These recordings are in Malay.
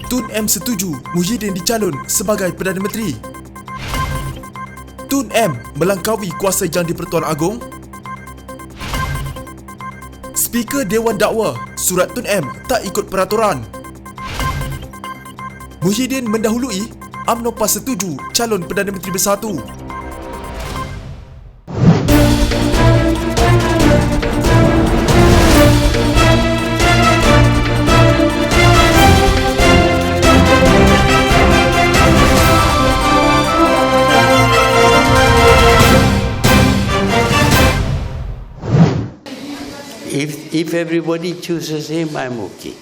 Tun M setuju Muhyiddin dicalon sebagai Perdana Menteri. Tun M melangkaui kuasa Yang di-Pertuan Agong. Speaker Dewan Dakwa surat Tun M tak ikut peraturan. Muhyiddin mendahului, UMNO PAS setuju calon Perdana Menteri Bersatu. If everybody chooses him, I'm okay.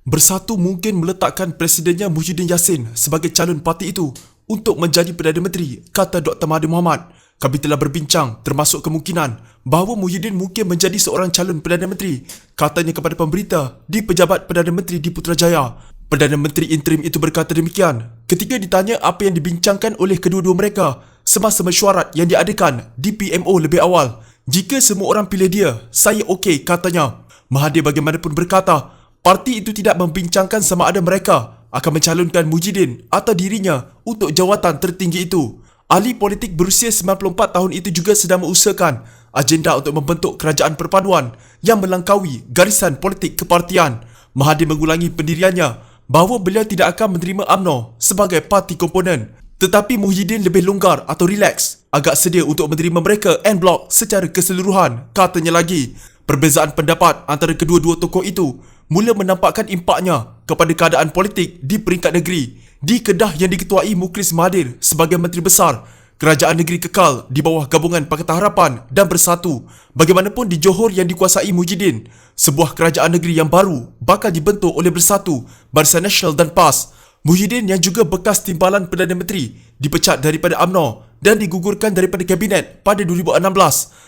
Bersatu mungkin meletakkan Presidennya Muhyiddin Yassin sebagai calon parti itu untuk menjadi Perdana Menteri, kata Dr. Mahathir Mohamad. Kami telah berbincang termasuk kemungkinan bahawa Muhyiddin mungkin menjadi seorang calon Perdana Menteri, katanya kepada pemberita di Pejabat Perdana Menteri di Putrajaya. Perdana Menteri interim itu berkata demikian ketika ditanya apa yang dibincangkan oleh kedua-dua mereka semasa mesyuarat yang diadakan di PMO lebih awal. Jika semua orang pilih dia, saya okey, katanya. Mahathir bagaimanapun berkata, parti itu tidak membincangkan sama ada mereka akan mencalonkan Muhyiddin atau dirinya untuk jawatan tertinggi itu. Ahli politik berusia 94 tahun itu juga sedang mengusahakan agenda untuk membentuk kerajaan perpaduan yang melangkaui garisan politik kepartian. Mahathir mengulangi pendiriannya bahawa beliau tidak akan menerima UMNO sebagai parti komponen, tetapi Muhyiddin lebih longgar atau rileks, agak sedia untuk menerima mereka en blok secara keseluruhan, katanya lagi. Perbezaan pendapat antara kedua-dua tokoh itu mula menampakkan impaknya kepada keadaan politik di peringkat negeri. Di Kedah yang diketuai Mukhlis Mahathir sebagai Menteri Besar, kerajaan negeri kekal di bawah gabungan Pakatan Harapan dan Bersatu. Bagaimanapun di Johor yang dikuasai Muhyiddin, sebuah kerajaan negeri yang baru bakal dibentuk oleh Bersatu, Barisan Nasional dan PAS. Muhyiddin yang juga bekas timbalan Perdana Menteri dipecat daripada UMNO dan digugurkan daripada Kabinet pada 2016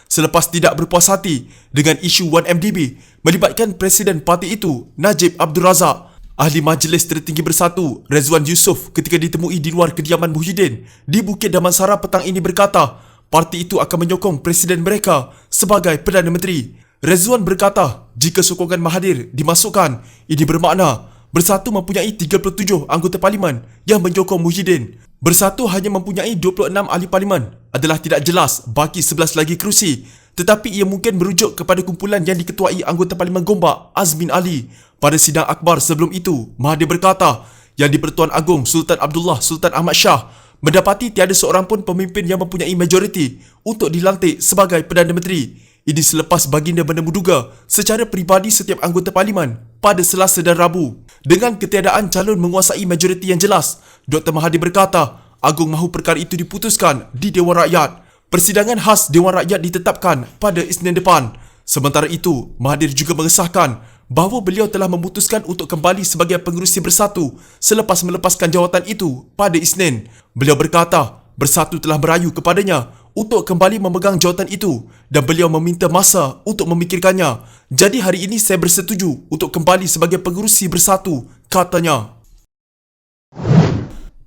selepas tidak berpuas hati dengan isu 1MDB melibatkan Presiden parti itu, Najib Abdul Razak. Ahli Majlis Tertinggi Bersatu, Rezwan Yusof, ketika ditemui di luar kediaman Muhyiddin di Bukit Damansara petang ini berkata, parti itu akan menyokong Presiden mereka sebagai Perdana Menteri. Rezwan berkata, jika sokongan Mahathir dimasukkan, ini bermakna Bersatu mempunyai 37 anggota parlimen yang menyokong Muhyiddin. Bersatu hanya mempunyai 26 ahli parlimen. Adalah tidak jelas baki 11 lagi kerusi, tetapi ia mungkin merujuk kepada kumpulan yang diketuai anggota Parlimen Gombak Azmin Ali. Pada sidang akhbar sebelum itu, Mahathir berkata, Yang di-Pertuan Agong Sultan Abdullah Sultan Ahmad Shah mendapati tiada seorang pun pemimpin yang mempunyai majoriti untuk dilantik sebagai Perdana Menteri. Ini selepas baginda menemuduga secara peribadi setiap anggota parlimen pada Selasa dan Rabu. Dengan ketiadaan calon menguasai majoriti yang jelas, Dr. Mahathir berkata, Agong mahu perkara itu diputuskan di Dewan Rakyat. Persidangan khas Dewan Rakyat ditetapkan pada Isnin depan. Sementara itu, Mahathir juga mengesahkan bahawa beliau telah memutuskan untuk kembali sebagai pengerusi Bersatu selepas melepaskan jawatan itu pada Isnin. Beliau berkata, Bersatu telah merayu kepadanya untuk kembali memegang jawatan itu dan beliau meminta masa untuk memikirkannya. Jadi hari ini saya bersetuju untuk kembali sebagai pengerusi Bersatu, katanya.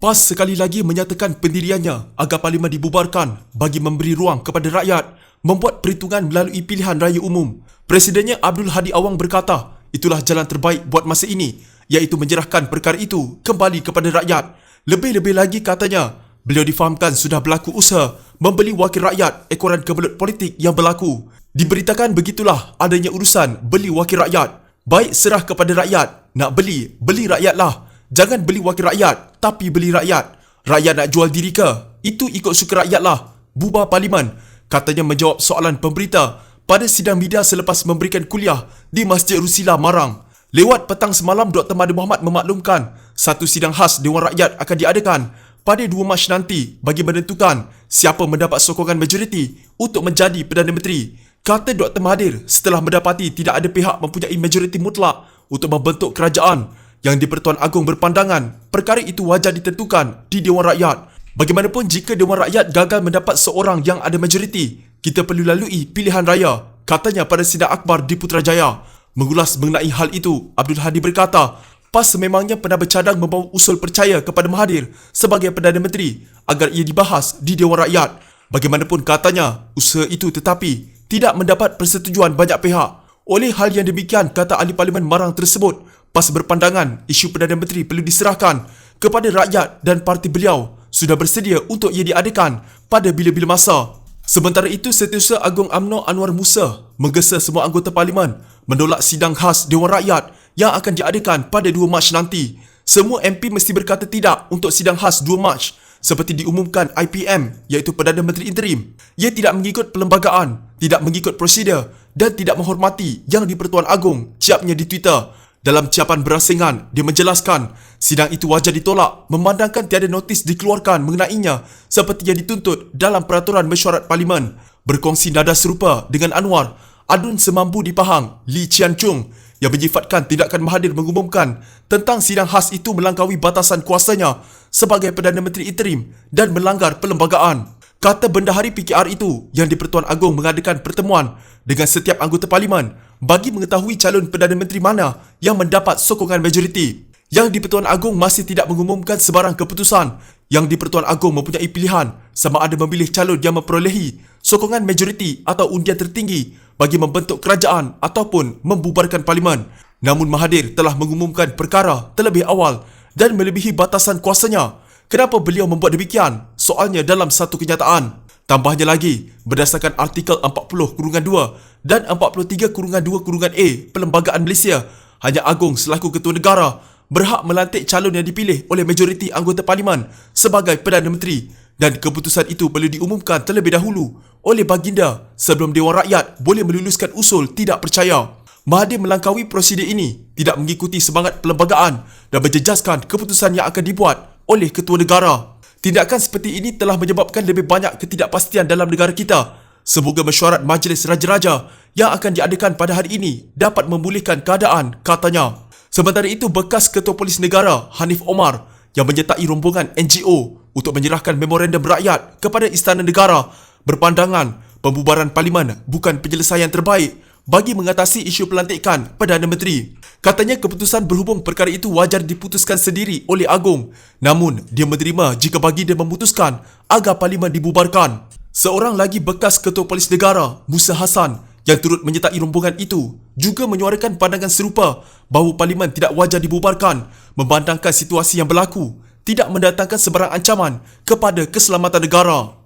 PAS sekali lagi menyatakan pendiriannya agar parlimen dibubarkan bagi memberi ruang kepada rakyat membuat perhitungan melalui pilihan raya umum. Presidennya Abdul Hadi Awang berkata, itulah jalan terbaik buat masa ini, iaitu menyerahkan perkara itu kembali kepada rakyat. Lebih-lebih lagi katanya, beliau difahamkan sudah berlaku usaha membeli wakil rakyat ekoran kebelut politik yang berlaku. Diberitakan begitulah adanya urusan beli wakil rakyat. Baik serah kepada rakyat, nak beli rakyatlah. Jangan beli wakil rakyat, tapi beli rakyat. Rakyat nak jual diri ke? Itu ikut suka rakyatlah. Bubar parlimen, katanya menjawab soalan pemberita pada sidang media selepas memberikan kuliah di Masjid Rusila, Marang. Lewat petang semalam, Dr. Mahathir Mohamad memaklumkan satu sidang khas Dewan Rakyat akan diadakan pada 2 Mac nanti bagi menentukan siapa mendapat sokongan majoriti untuk menjadi Perdana Menteri. Kata Dr. Mahathir, setelah mendapati tidak ada pihak mempunyai majoriti mutlak untuk membentuk kerajaan, Yang di-Pertuan Agong berpandangan perkara itu wajar ditentukan di Dewan Rakyat. Bagaimanapun jika Dewan Rakyat gagal mendapat seorang yang ada majoriti, kita perlu lalui pilihan raya, katanya pada sidang akhbar di Putrajaya. Mengulas mengenai hal itu, Abdul Hadi berkata, PAS sememangnya pernah bercadang membawa usul percaya kepada Mahathir sebagai Perdana Menteri agar ia dibahas di Dewan Rakyat. Bagaimanapun katanya, usaha itu tetapi tidak mendapat persetujuan banyak pihak. Oleh hal yang demikian, kata ahli parlimen Marang tersebut, PAS berpandangan isu Perdana Menteri perlu diserahkan kepada rakyat dan parti beliau sudah bersedia untuk ia diadakan pada bila-bila masa. Sementara itu, Setiausaha Agong UMNO Anwar Musa menggesa semua anggota Parlimen menolak sidang khas Dewan Rakyat yang akan diadakan pada 2 Mac nanti. Semua MP mesti berkata tidak untuk sidang khas 2 Mac seperti diumumkan IPM, iaitu Perdana Menteri Interim. Ia tidak mengikut perlembagaan, tidak mengikut prosedur dan tidak menghormati Yang di-Pertuan Agong, ciapnya di Twitter. Dalam ciapan berasingan, dia menjelaskan sidang itu wajar ditolak memandangkan tiada notis dikeluarkan mengenainya seperti yang dituntut dalam Peraturan Mesyuarat Parlimen. Berkongsi nada serupa dengan Anwar, Adun Semampu di Pahang, Lee Chian Chung, yang menyifatkan tindakan Mahathir mengumumkan tentang sidang khas itu melangkaui batasan kuasanya sebagai Perdana Menteri Interim dan melanggar perlembagaan. Kata Bendahari PKR itu, Yang di-Pertuan Agong mengadakan pertemuan dengan setiap anggota Parlimen bagi mengetahui calon Perdana Menteri mana yang mendapat sokongan majoriti. Yang di-Pertuan Agong masih tidak mengumumkan sebarang keputusan. Yang di-Pertuan Agong mempunyai pilihan sama ada memilih calon yang memperolehi sokongan majoriti atau undian tertinggi bagi membentuk kerajaan ataupun membubarkan Parlimen. Namun Mahathir telah mengumumkan perkara terlebih awal dan melebihi batasan kuasanya. Kenapa beliau membuat demikian? Soalnya dalam satu kenyataan. Tambahnya lagi, berdasarkan artikel 40/2 dan 43/2/A Perlembagaan Malaysia, hanya Agong selaku Ketua Negara berhak melantik calon yang dipilih oleh majoriti anggota Parlimen sebagai Perdana Menteri dan keputusan itu perlu diumumkan terlebih dahulu oleh Baginda sebelum Dewan Rakyat boleh meluluskan usul tidak percaya. Mahathir melangkaui prosedur ini, tidak mengikuti semangat perlembagaan dan menjejaskan keputusan yang akan dibuat oleh Ketua Negara. Tindakan seperti ini telah menyebabkan lebih banyak ketidakpastian dalam negara kita. Semoga mesyuarat Majlis Raja-Raja yang akan diadakan pada hari ini dapat memulihkan keadaan, katanya. Sementara itu, bekas Ketua Polis Negara Hanif Omar yang menyertai rombongan NGO untuk menyerahkan memorandum rakyat kepada Istana Negara berpandangan pembubaran Parlimen bukan penyelesaian terbaik bagi mengatasi isu pelantikan Perdana Menteri. Katanya keputusan berhubung perkara itu wajar diputuskan sendiri oleh Agong, namun dia menerima jika Baginda memutuskan agar Parlimen dibubarkan. Seorang lagi bekas Ketua Polis Negara, Musa Hassan, yang turut menyertai rombongan itu juga menyuarakan pandangan serupa bahawa Parlimen tidak wajar dibubarkan memandangkan situasi yang berlaku tidak mendatangkan sebarang ancaman kepada keselamatan negara.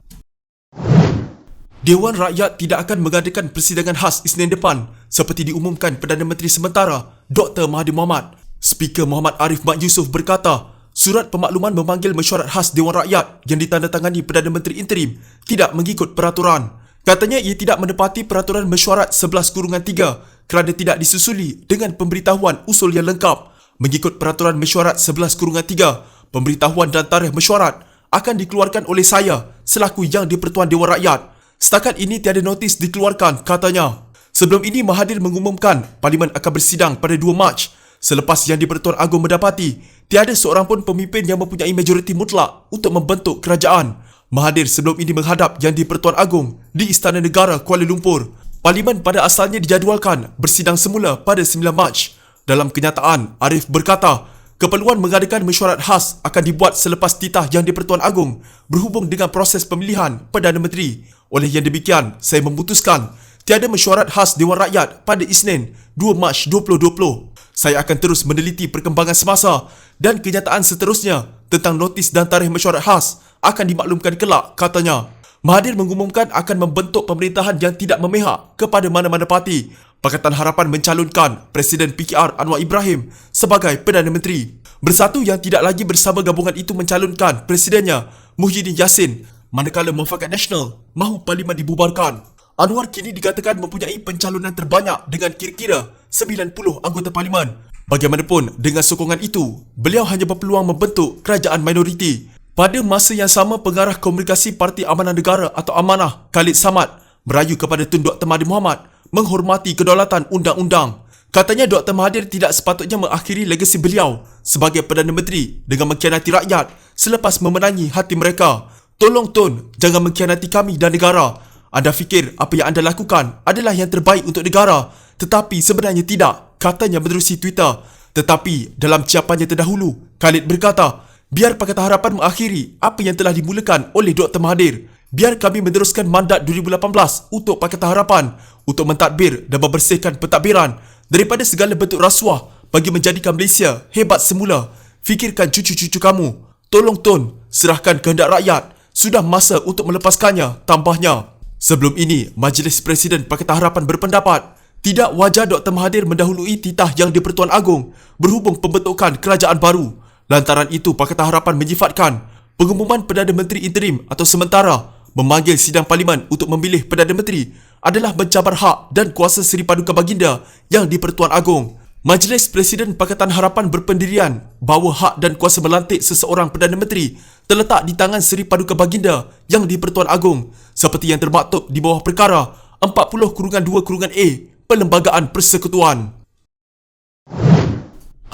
Dewan Rakyat tidak akan mengadakan persidangan khas Isnin depan seperti diumumkan Perdana Menteri sementara Dr. Mahathir Mohamad. Speaker Muhammad Arif Mat Yusof berkata, surat pemakluman memanggil mesyuarat khas Dewan Rakyat yang ditandatangani Perdana Menteri Interim tidak mengikut peraturan. Katanya ia tidak menepati peraturan mesyuarat 11/3 kerana tidak disusuli dengan pemberitahuan usul yang lengkap. Mengikut peraturan mesyuarat 11/3, pemberitahuan dan tarikh mesyuarat akan dikeluarkan oleh saya selaku Yang di-Pertuan Dewan Rakyat. Setakat ini tiada notis dikeluarkan, katanya. Sebelum ini Mahathir mengumumkan Parlimen akan bersidang pada 2 Mac selepas Yang di-Pertuan Agong mendapati tiada seorang pun pemimpin yang mempunyai majoriti mutlak untuk membentuk kerajaan. Mahathir sebelum ini menghadap Yang di-Pertuan Agong di Istana Negara Kuala Lumpur. Parlimen pada asalnya dijadualkan bersidang semula pada 9 Mac. Dalam kenyataan, Arif berkata, keperluan mengadakan mesyuarat khas akan dibuat selepas titah Yang di-Pertuan Agong berhubung dengan proses pemilihan Perdana Menteri. Oleh yang demikian, saya memutuskan tiada mesyuarat khas Dewan Rakyat pada Isnin 2 Mac 2020. Saya akan terus meneliti perkembangan semasa dan kenyataan seterusnya tentang notis dan tarikh mesyuarat khas akan dimaklumkan kelak, katanya. Mahathir mengumumkan akan membentuk pemerintahan yang tidak memihak kepada mana-mana parti. Pakatan Harapan mencalonkan Presiden PKR Anwar Ibrahim sebagai Perdana Menteri. Bersatu yang tidak lagi bersama gabungan itu mencalonkan Presidennya Muhyiddin Yassin, manakala Mufakat Nasional mahu Parlimen dibubarkan. Anwar kini dikatakan mempunyai pencalonan terbanyak dengan kira-kira 90 anggota Parlimen. Bagaimanapun, dengan sokongan itu, beliau hanya berpeluang membentuk kerajaan minoriti. Pada masa yang sama, pengarah komunikasi Parti Amanah Negara atau Amanah, Khalid Samad, merayu kepada Tun Dr. Mahathir Mohamad menghormati kedaulatan undang-undang. Katanya Dr. Mahathir tidak sepatutnya mengakhiri legasi beliau sebagai Perdana Menteri dengan mengkhianati rakyat selepas memenangi hati mereka. Tolong Tun, jangan mengkhianati kami dan negara. Anda fikir apa yang anda lakukan adalah yang terbaik untuk negara, tetapi sebenarnya tidak, katanya menerusi Twitter. Tetapi dalam ciapannya terdahulu, Khalid berkata, biar Pakatan Harapan mengakhiri apa yang telah dimulakan oleh Dr. Mahathir. Biar kami meneruskan mandat 2018 untuk Pakatan Harapan untuk mentadbir dan membersihkan pentadbiran daripada segala bentuk rasuah bagi menjadikan Malaysia hebat semula. Fikirkan cucu-cucu kamu. Tolong Tun, serahkan kehendak rakyat. Sudah masa untuk melepaskannya, tambahnya. Sebelum ini, Majlis Presiden Pakatan Harapan berpendapat tidak wajar Dr. Mahathir mendahului titah Yang di-Pertuan Agong berhubung pembentukan kerajaan baru. Lantaran itu, Pakatan Harapan menyifatkan pengumuman Perdana Menteri Interim atau sementara memanggil sidang parlimen untuk memilih Perdana Menteri adalah mencabar hak dan kuasa Seri Paduka Baginda Yang di-Pertuan Agong. Majlis Presiden Pakatan Harapan berpendirian bahawa hak dan kuasa melantik seseorang Perdana Menteri terletak di tangan Seri Paduka Baginda Yang di-Pertuan Agong seperti yang termaktub di bawah perkara 40/2/A Perlembagaan Persekutuan.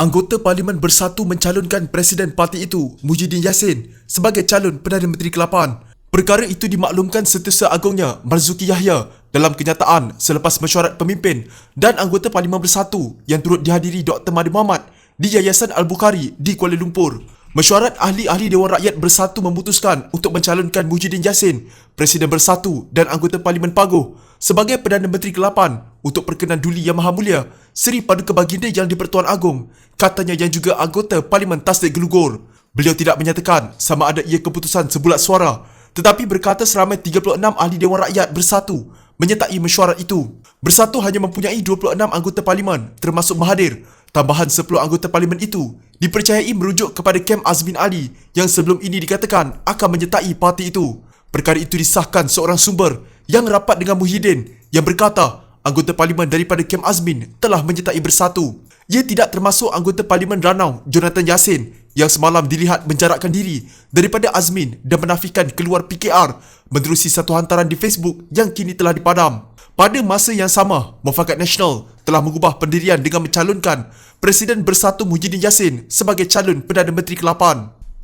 Anggota Parlimen Bersatu mencalonkan Presiden parti itu, Muhyiddin Yassin, sebagai calon Perdana Menteri ke-8. Perkara itu dimaklumkan Setiausaha Agongnya Marzuki Yahya dalam kenyataan selepas mesyuarat pemimpin dan anggota Parlimen Bersatu yang turut dihadiri Dr. Mahathir Mohamad di Yayasan Al-Bukhari di Kuala Lumpur. Mesyuarat ahli-ahli Dewan Rakyat Bersatu memutuskan untuk mencalonkan Muhyiddin Yassin, Presiden Bersatu dan anggota Parlimen Paguh sebagai Perdana Menteri ke-8 untuk perkenan Duli Yang Maha Mulia Seri Paduka Baginda Yang di-Pertuan Agong, katanya yang juga anggota Parlimen Tasdik Gelugor. Beliau tidak menyatakan sama ada ia keputusan sebulat suara, tetapi berkata seramai 36 ahli Dewan Rakyat Bersatu menyertai mesyuarat itu. Bersatu hanya mempunyai 26 anggota Parlimen termasuk Mahathir. Tambahan 10 anggota Parlimen itu dipercayai merujuk kepada kem Azmin Ali yang sebelum ini dikatakan akan menyertai parti itu. Perkara itu disahkan seorang sumber yang rapat dengan Muhyiddin yang berkata anggota Parlimen daripada kem Azmin telah menyertai Bersatu. Ia tidak termasuk anggota Parlimen Ranau Jonathan Yassin yang semalam dilihat menjarakkan diri daripada Azmin dan menafikan keluar PKR menerusi satu hantaran di Facebook yang kini telah dipadam. Pada masa yang sama, Mufakat Nasional telah mengubah pendirian dengan mencalonkan Presiden Bersatu Muhyiddin Yassin sebagai calon Perdana Menteri ke-8.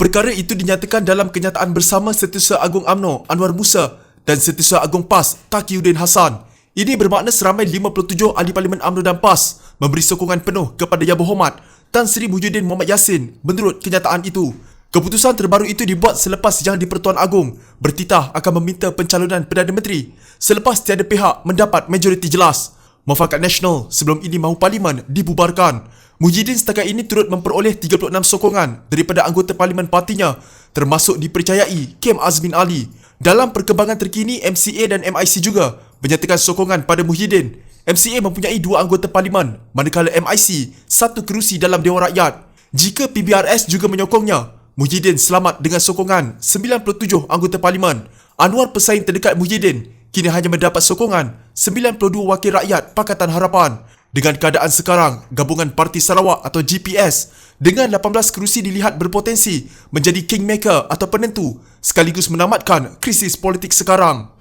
Perkara itu dinyatakan dalam kenyataan bersama Setiausaha Agong UMNO Anwar Musa dan Setiausaha Agong PAS Taqiyuddin Hassan. Ini bermakna seramai 57 ahli Parlimen UMNO dan PAS memberi sokongan penuh kepada Yang Berhormat Tan Sri Muhyiddin Mohamad Yassin menurut kenyataan itu. Keputusan terbaru itu dibuat selepas Yang di-Pertuan Agong bertitah akan meminta pencalonan Perdana Menteri selepas tiada pihak mendapat majoriti jelas. Mufakat Nasional sebelum ini mahu Parlimen dibubarkan. Muhyiddin setakat ini turut memperoleh 36 sokongan daripada anggota Parlimen partinya termasuk dipercayai kem Azmin Ali. Dalam perkembangan terkini, MCA dan MIC juga menyatakan sokongan pada Muhyiddin. MCA mempunyai 2 anggota Parlimen manakala MIC 1 kerusi dalam Dewan Rakyat. Jika PBRS juga menyokongnya, Muhyiddin selamat dengan sokongan 97 anggota Parlimen. Anwar pesaing terdekat Muhyiddin kini hanya mendapat sokongan 92 wakil rakyat Pakatan Harapan. Dengan keadaan sekarang, gabungan Parti Sarawak atau GPS dengan 18 kerusi dilihat berpotensi menjadi kingmaker atau penentu sekaligus menamatkan krisis politik sekarang.